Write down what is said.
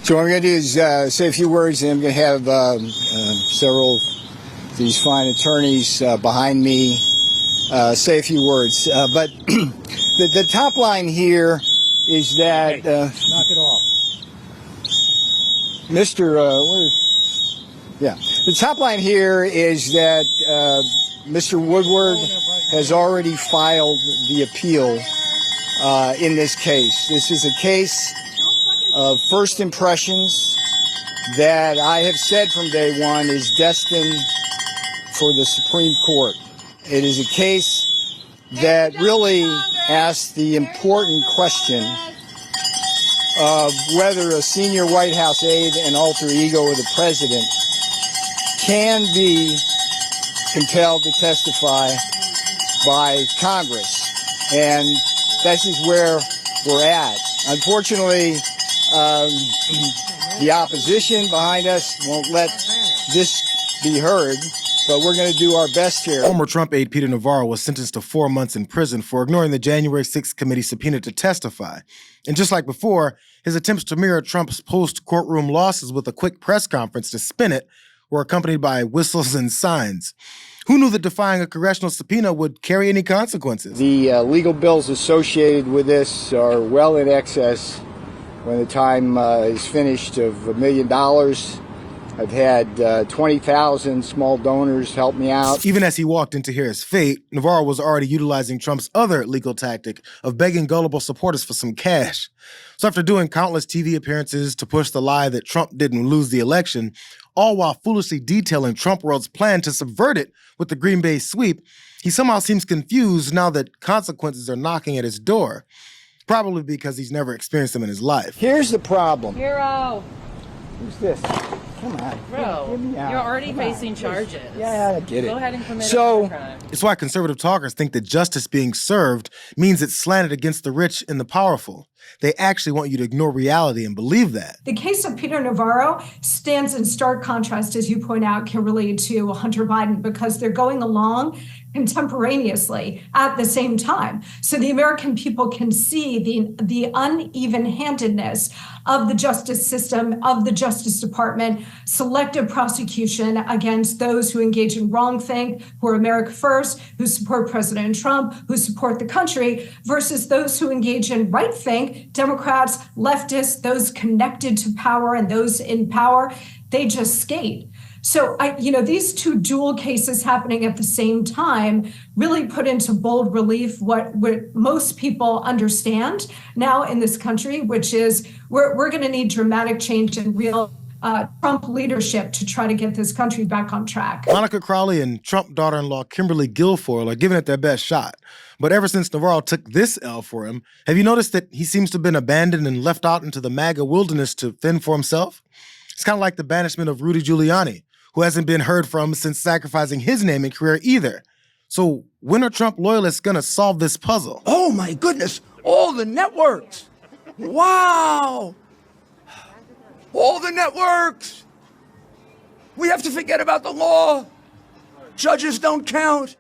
So what I'm going to do is say a few words, and I'm going to have several of these fine attorneys behind me say a few words. But the top line here is that... knock it off. The top line here is that Mr. Woodward has already filed the appeal in this case. This is a case of first impressions that I have said from day one is destined for the Supreme Court. It is a case that really asks the important question of whether a senior White House aide and alter ego of the president can be compelled to testify by Congress. And this is where we're at. Unfortunately, the opposition behind us won't let this be heard, but we're going to do our best here. Former Trump aide Peter Navarro was sentenced to 4 months in prison for ignoring the January 6th committee subpoena to testify. And just like before, his attempts to mirror Trump's post-courtroom losses with a quick press conference to spin it were accompanied by whistles and signs. Who knew that defying a congressional subpoena would carry any consequences? The legal bills associated with this are well in excess, when the time is finished, of $1 million. I've had 20,000 small donors help me out. Even as he walked in to hear his fate, Navarro was already utilizing Trump's other legal tactic of begging gullible supporters for some cash. So after doing countless TV appearances to push the lie that Trump didn't lose the election, all while foolishly detailing Trump World's plan to subvert it with the Green Bay sweep, he somehow seems confused now that consequences are knocking at his door. Probably because he's never experienced them in his life. Here's the problem. Hero. Who's this? Come on. Bro, get me out. you're already Come facing on. charges. Yeah, I get it. Go ahead and commit a crime. It's why conservative talkers think that justice being served means it's slanted against the rich and the powerful. They actually want you to ignore reality and believe that. The case of Peter Navarro stands in stark contrast, as you point out, Kimberly, to Hunter Biden, because they're going along contemporaneously at the same time. So the American people can see the uneven-handedness of the justice system, of the Justice Department, selective prosecution against those who engage in wrongthink, who are America First, who support President Trump, who support the country, versus those who engage in right-think, Democrats, leftists, those connected to power and those in power. They just skate. So, these two dual cases happening at the same time really put into bold relief what most people understand now in this country, which is we're going to need dramatic change and real Trump leadership to try to get this country back on track. Monica Crowley and Trump daughter-in-law Kimberly Guilfoyle are giving it their best shot. But ever since Navarro took this L for him, have you noticed that he seems to have been abandoned and left out into the MAGA wilderness to fend for himself? It's kind of like the banishment of Rudy Giuliani, who hasn't been heard from since sacrificing his name and career either. So when are Trump loyalists gonna solve this puzzle? Oh my goodness, all the networks. Wow. All the networks. We have to forget about the law. Judges don't count.